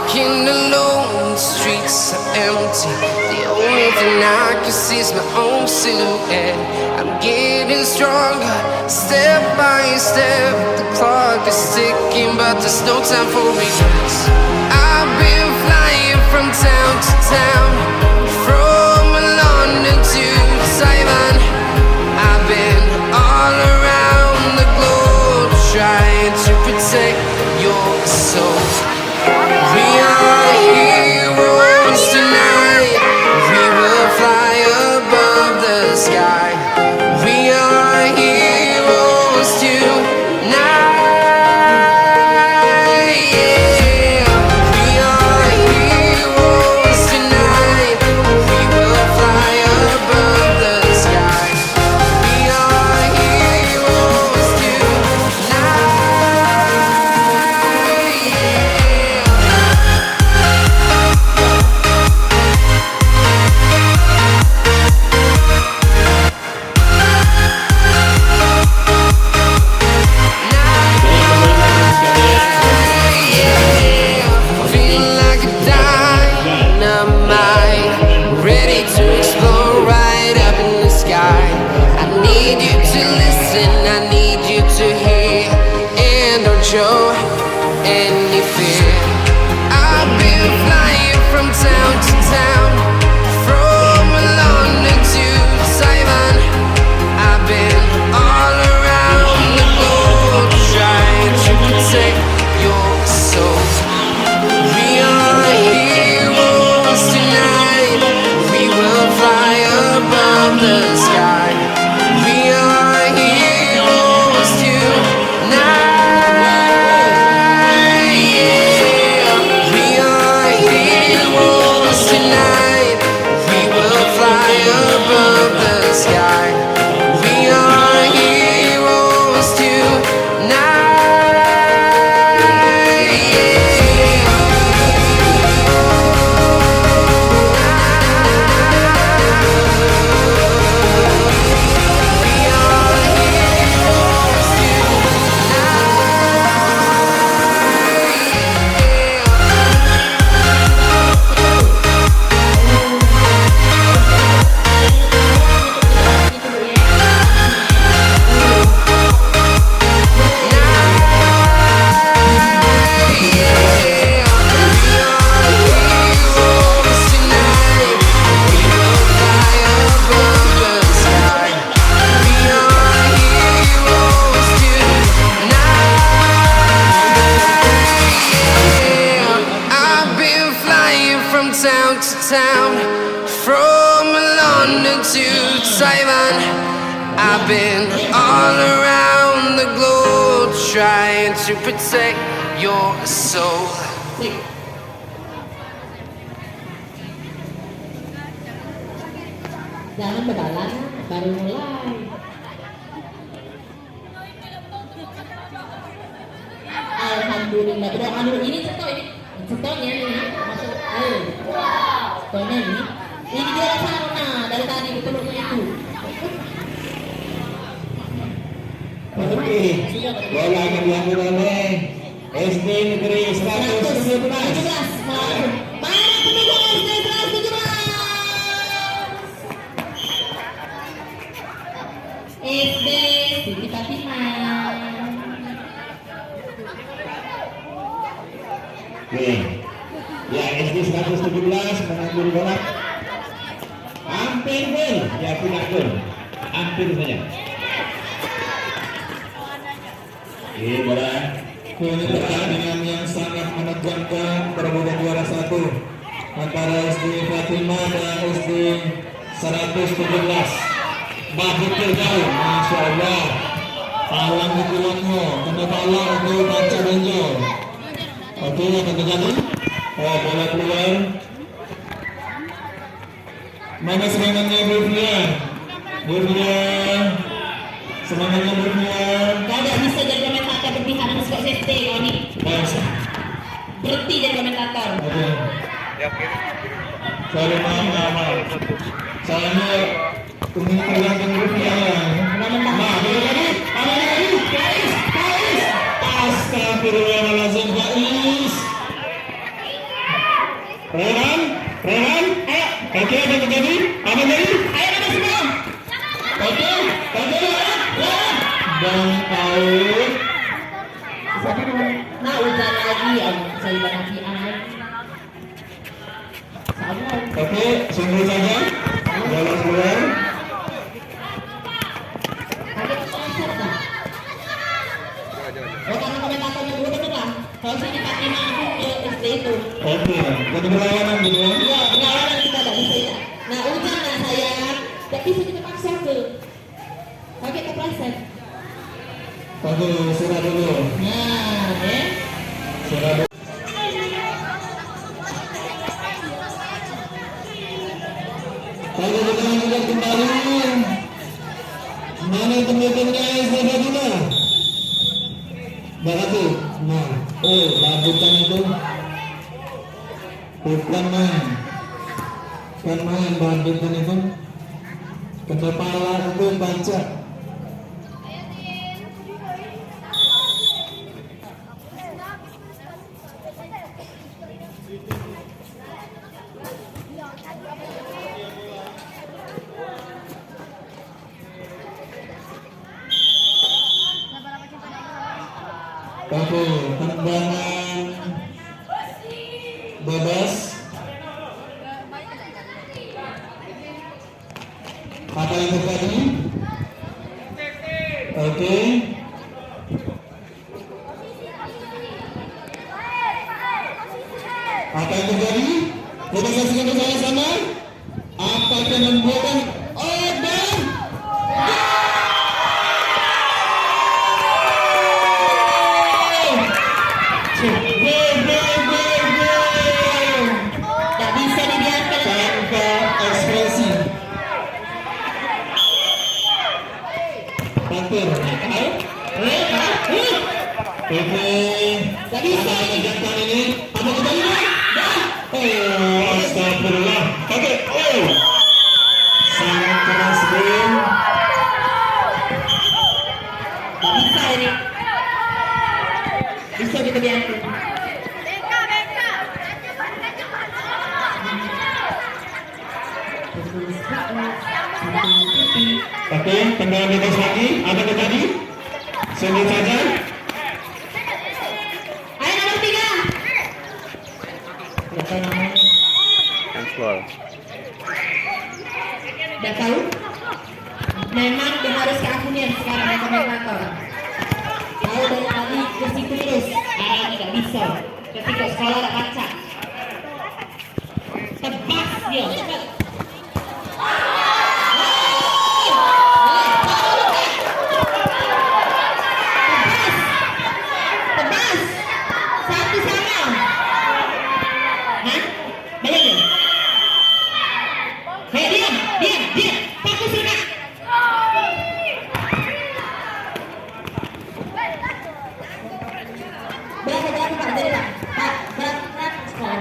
walking alone, the streets are empty. The only thing I can see is my own silhouette. I'm getting stronger, step by step. The clock is ticking, but there's no time for regrets. I've been flying from town to town, from London to Taiwan. I've been all around the globe, trying to protect your soul. We are heroes tonight. We will fly above the sky. We are heroes tonight. Yeah. We are heroes tonight. We will fly above the sky. We are heroes tonight. Feel like a dynamite, ready to explode right up in the sky. I need you to listen, I need you to hear, and don't show any fear. I've been flying from town to town, from London to Taiwan. I've been all around the globe, trying to protect your soul. We are heroes tonight. We will fly above the sky. We are heroes tonight. Yeah. We are heroes tonight. We will fly above the sky. We are heroes town to town, from London to Taiwan. I've been all around the globe, trying to protect your soul. Jangan berdalan, baru mulai. Alhamdulillah, udah anu ini contohnya ini masuk air. Contohnya ini dia sana dari tadi di peluknya itu. Oke, bola akan diambil oleh SD Negeri 117. Para pendukung SD 117. SD Siti Fatimah. Oke, ya SD 117 mengambil bola. Hampir gol, ya tidak gol, hampir saja. Oke, bola. Ini pertandingan yang sangat menegangkan, berbeda juara satu antara SD Fatimah dan SD 117. Bagus jauh, masya Allah. Palang pukulannya, kena palang untuk baca benjol. Oke, apa terjadi? Oh, bola keluar. Mana serangannya Burfian? Burfian, serangannya Burfian. Tidak bisa jadi komentator berpihak dengan skor CT ini. Berhenti jadi komentator. Oke. Sorry, maaf. Soalnya pengiriman Burfian. Nah, boleh lagi. Ada lagi. Faiz. Astagfirullahaladzim, Faiz. Oke, apa terjadi? Apa terjadi? Ayo nama semua. Oke, dan out. Siapa namanya? Nah, hujan lagi. Saya lagi sama. Oke, sungguh saja. Bola keluar. Kaget konsep kan? Oh, karena komentatornya dulu betul kan? Kalau sini 45 aku ke SD itu. Oke, jadi berlawanan gitu ya. Iya, perlawanan kita nggak bisa ya. Nah, hujan lah sayang. Gak bisa kita paksa tuh. Pakai kepleset. Oke, sudah dulu. Nah, ya. Sudah dulu. Kalau kita lanjutkan kembali, mana teman-temannya SD Fatima? Berarti, nah, lanjutkan itu bukan main badminton itu kepala itu baca. Oke, tendangan bebas. Apa yang terjadi? Oke. Apa yang terjadi? Kita saksikan bersama-sama. Apa yang membuatkan dan Gak bisa dibiarkan. tanpa ekspresi. Pantur. Oke. Gak bisa. Apa kegiatan ini? Apa kegiatan? Oh, astagfirullah. Oke. Sangat keras, Bim. Gak bisa ini. Bisa kita biarkan. Oke, tendangan bebas lagi. Apa terjadi? Sungguh saja. Ayo nomor 3. Gak tahu namanya. Gak tahu? Memang dia harus ke akunnya sekarang ya komentator. Tahu dari tadi ke situ terus. Arahnya gak bisa. Ketika sekolah gak baca. Tebas dia. Cepat. Tebas. Satu sama. Hah? Banyak ya? Hei, diam. Fokus sudah. Berapa Pak? Jadi Pak? Berapa skor?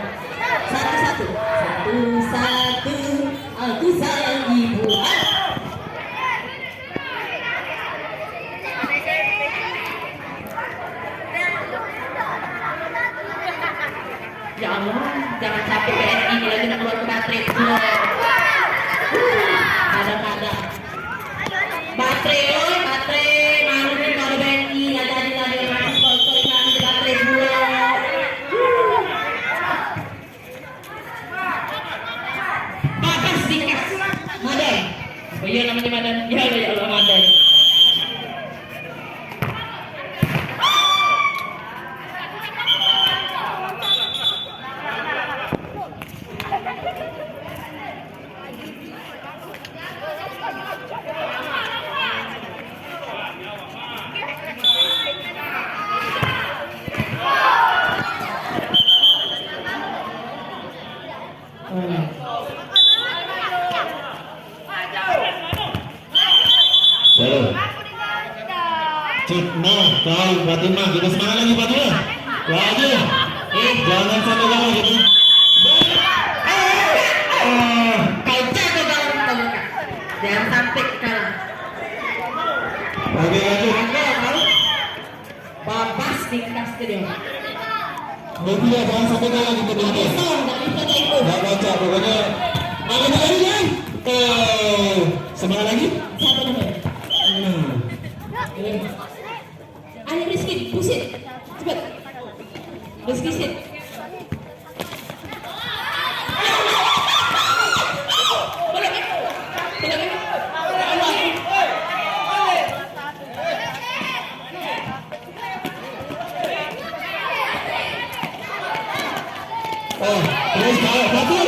1-1. 1-1. Aku sayang ibu. Ya Allah, jangan sampai PSI ini lagi nak keluar ke baterai. Kadang-kadang. Baterai, malu nih kalau BNI nggak jadi lagi masuk sponsor iklan di baterai dulu. Bagas dikas, Madan. Oh iya namanya Madan. Ya Allah Madan. Halo. Nah, kau Fatima, kita semangat lagi Fatima. Lagi. Jangan sampai kamu gitu. Kau jaga dalam kamu. Jangan sampai kalah. Oke, lanjut. Babas dikas ke dia. Berarti ya, jangan sampai kalah gitu. Nggak bisa itu. Nggak baca, pokoknya Ada lagi kan? Semangat lagi. Satu nomor. Ayo Rizky, push it. Cepat. Rizky sit. Oh, terus Fatul.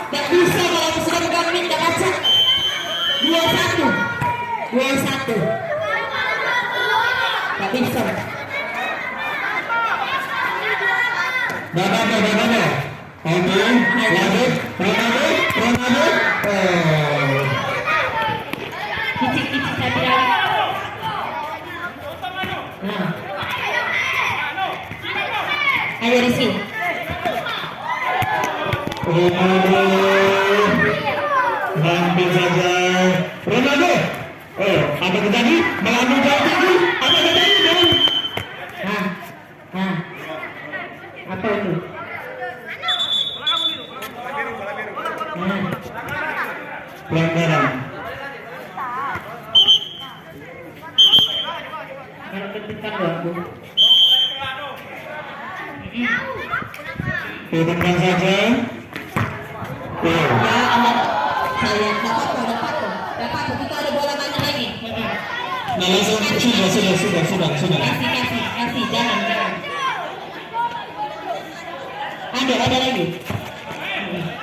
Tak bisa kalau sudah kami tak baca. 2-1. Tak bisa. Ronaldo. Oke, lanjut. Ronaldo. Kicik satu lagi. Nah. Ayo Rizky. Ronaldo. Hampir saja. Ronaldo. Apa terjadi? Melambung jauh tinggi. Apa terjadi? Apa itu? Pelanggaran. Kalau ketika aku. Ditendang saja. Ya Allah, saya dapat kita ada bola mana lagi? Nah, langsung sudah. Kasih, jangan. Ada lagi.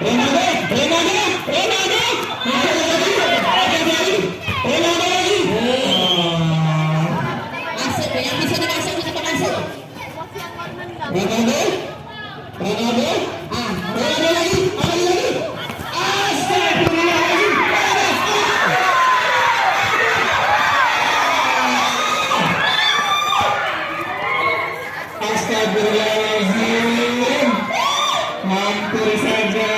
Ronaldo. Masuk, yang bisa dimasuk kita masuk. Ronaldo lagi. Astagfirullahaladzim. Astagfirullahaladzim. Hampir saja.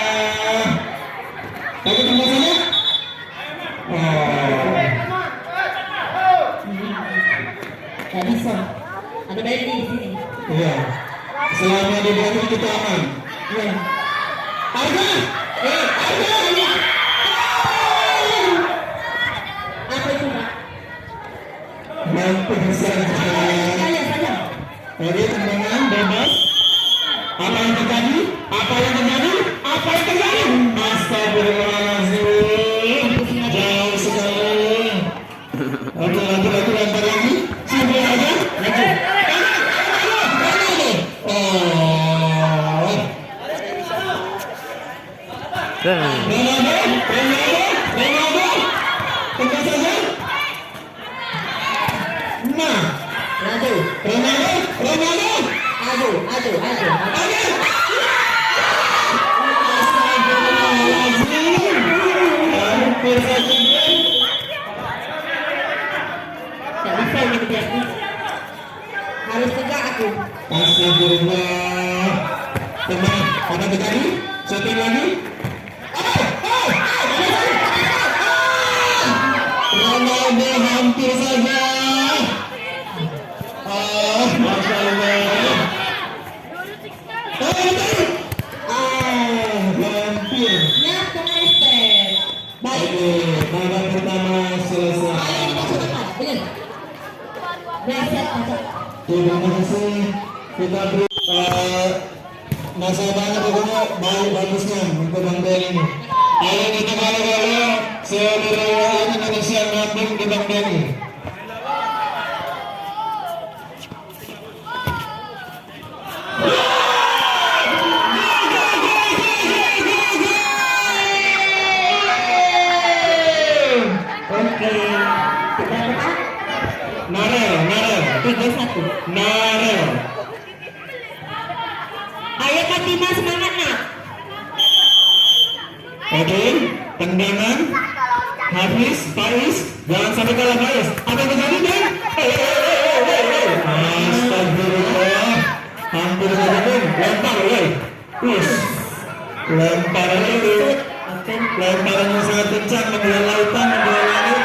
Lagi tambah saja. Tak bisa. Ada bayi di sini. Iya. Selama di bawah kita aman. Iya. Arga. Apa itu Pak? Hampir saja. Saja. Oke, tendangan bebas. Apa yang terjadi? Astagfirullahaladzim. Jauh sekali. Oke, lanjut lempar lagi. Sudah aja. Ronaldo. Tengah saja. Nah, Aduh. Ronaldo. Hampir saja. Tak bisa ini terjadi. Harus tegak aku. Astagfirullah. Teman, apa terjadi? Shooting lagi. Ronaldo hampir saja. Masya Allah. Hampir. Nyap dengan step. Baik. Oke, babak pertama selesai. Ayo ini masuk depan. Benar. Reset masuk. Terima kasih. Kita beri masa banyak pokoknya bagusnya untuk Bang Ben ini. Ayo kita kalau seluruh Indonesia ngabung di Bang Ben ini. Oke. Kita depan. Narel. 3-1. Narel. Ayo Fatima semangat nak. Oke, tendangan. Hafiz, Faiz, jangan sampai kalah Faiz. Apa yang terjadi Ben? Astagfirullah. Hampir saja Ben. Lempar, woi. Lemparan itu. Lemparannya sangat kencang, membelah lautan, membelah langit.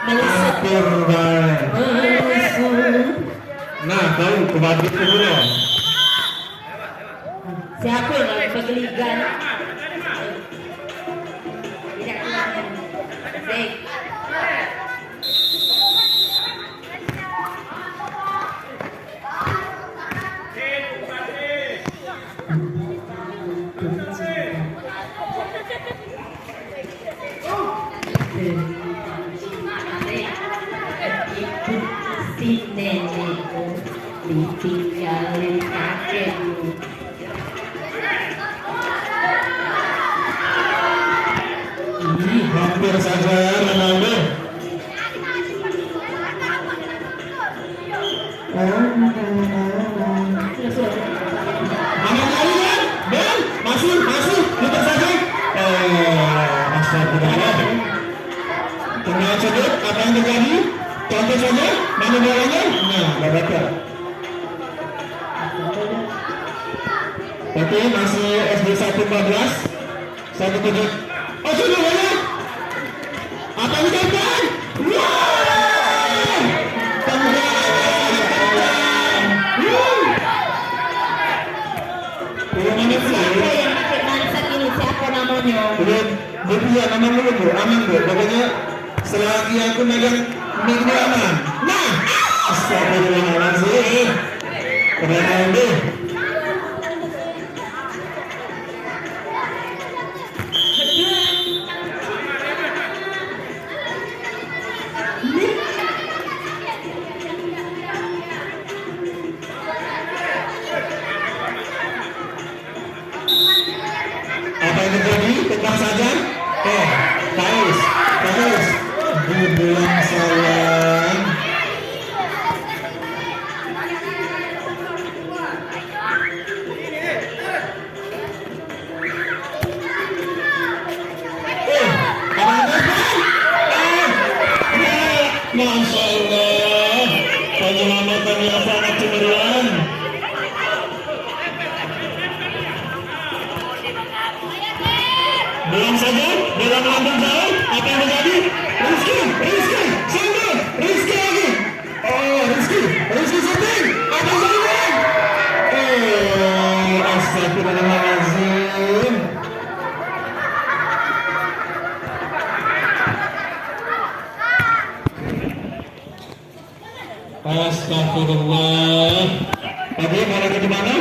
Melisut. Hampir baik. Melisut. Nah, tahu kebalik ke dulu. Siapa yang lagi bergeligan? Tidak keluar. Baik. Si nenekku ditinggalin kakekmu. Hampir saja Ronaldo. Aman kali ya, dan masih, putar saja. Astagfirullah. Tenang saja, apa yang terjadi? Contoh saja, mana bolanya? Nah, dah dapat. Oke, masih SD 114 17. Oh, sudah banyak. Apa yang terjadi? Wow! Siapa yang pakai mindset ini? Siapa namanya? Dia aman dulu bu, aman bu. Pokoknya selagi aku megang mic ini aman. Nah, astagfirullahaladzim. Keren deh. Apa yang terjadi? Tenang saja. Paus. Dibilang sayang. Masya Allah, penyelamatan yang sangat cemerlang. Bilang saja, dalam lambung jauh, apa yang terjadi? Rizky, sambil, Rizky lagi. Oh, Rizky sambil, apa yang terjadi? Astagfirullahaladzim. Astagfirullah. Oke, boleh ke mana?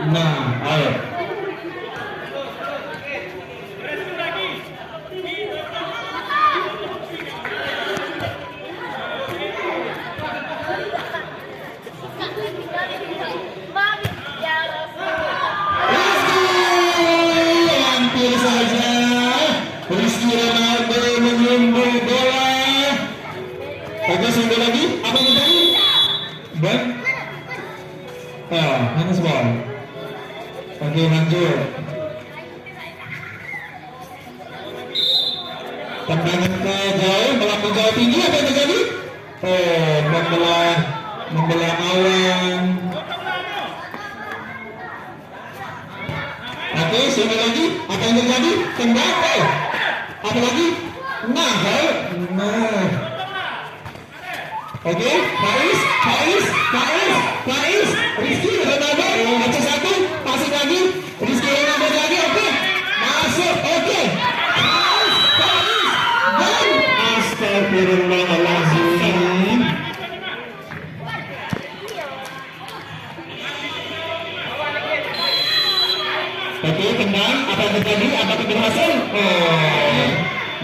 Nah, ayo. Hampir saja Rizky Ronaldo menyumbul bola. Oke, sambil lagi. Apa yang terjadi? Ban? Minus ball. Oke, lanjut. Tendangan ke jauh, melambung jauh tinggi. Apa yang terjadi? Membelah awan. Oke, sambil lagi. Apa yang terjadi? Tendang. Apa lagi? Nah. Oke, Faiz, Rizky Ronaldo, baca satu, pasang lagi, Rizky Ronaldo lagi, oke, masuk, oke, Faiz, dan astagfirullahaladzim. Oke, tendang, apa yang terjadi? Apakah berhasil?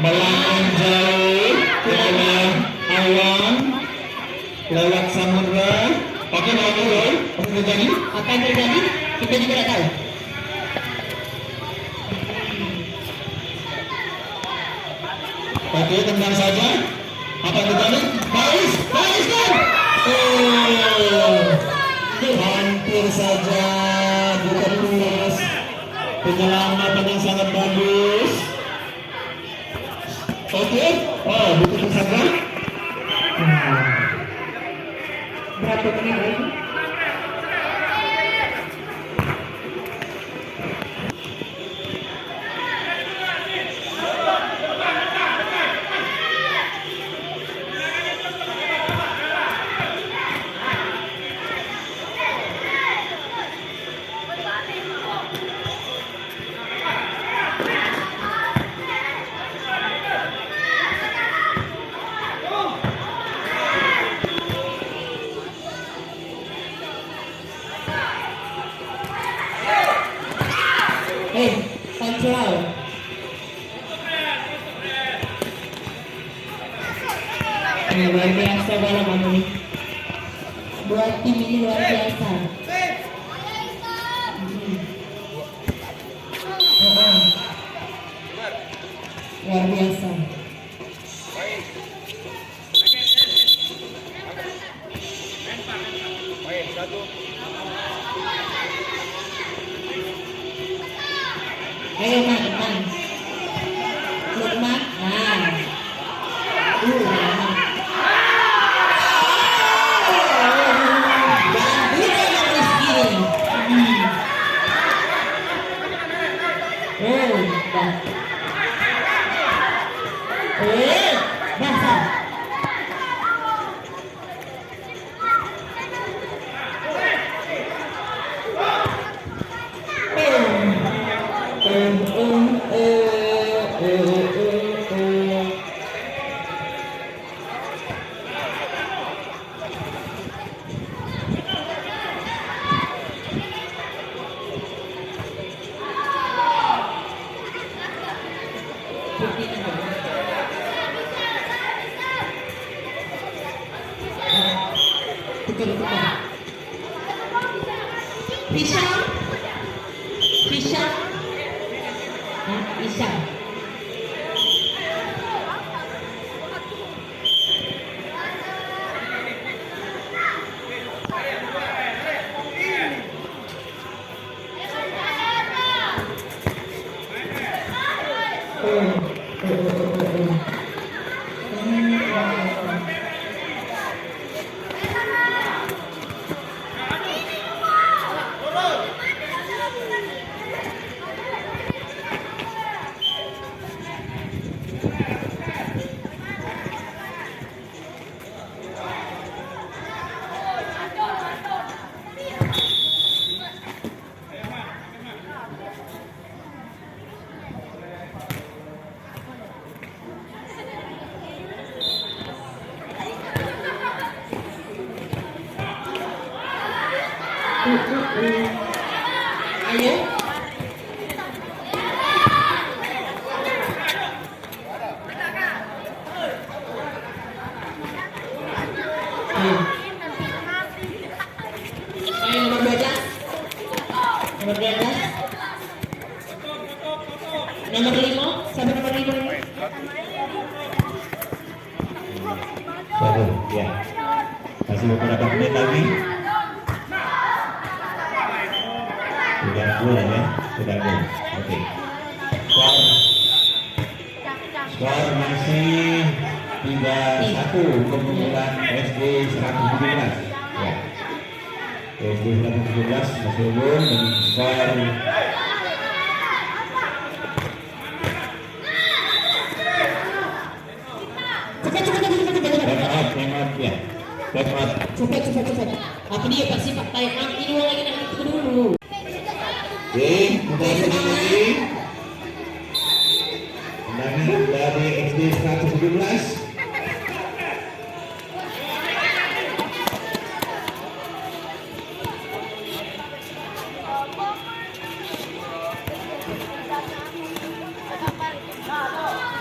Melambung jauh ke dalam awan. Lewat samudra. Oke, mau dulu. Apa yang terjadi? Apa yang terjadi? Kita juga tidak tahu. Oke, tendang saja. Apa yang terjadi? Faiz kan? Hampir saja ditembus. Penyelamatan yang sangat bagus. Oke, ditutup saja. Berapa menit lagi? natural. Luar biasa dalam ini. Buat tim ini luar biasa. Luar biasa. Ayo Mak, Lukman. Lukman. Nah. Hisham. Hisham. Hisham. Ayo. Ayo nomor 12. Nomor 12. Nomor 5. Siapa nomor 5 ini? Satu, ya. Kasih beberapa menit lagi. Sudah gol ya, sudah gol. Oke. Skor masih 3-1 keunggulan SD 117. Ya. SD 117 masih unggul dengan skor ya. Cepat. Apa dia pasti Pak time out ini lagi nak itu dulu. Oke, mulai lagi. Tendangan dari SD 117.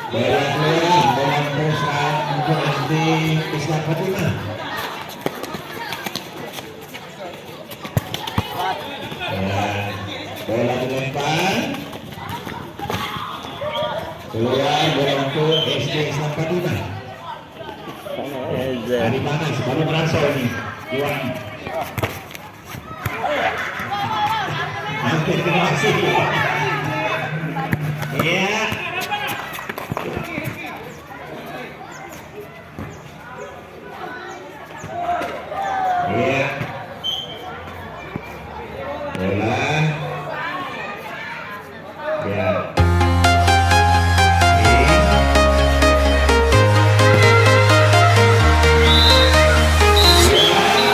Bola keluar, bola perusahaan untuk SD Islam Fatimah. Bola dilempar keluar, bola untuk SD Islam Fatimah. Dari panas baru merasa ini Iwan. Terima kasih. Ya. Ya. Bola. Ya.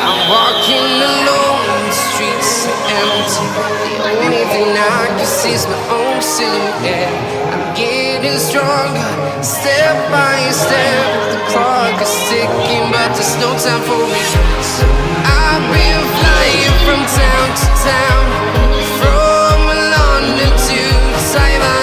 I'm walking alone, the streets are empty. The only thing I can see is my own silhouette. I'm getting stronger, step by step. The clock is ticking, but there's no time for me. So I've been flying from town to town, from London to Taiwan.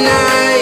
tonight.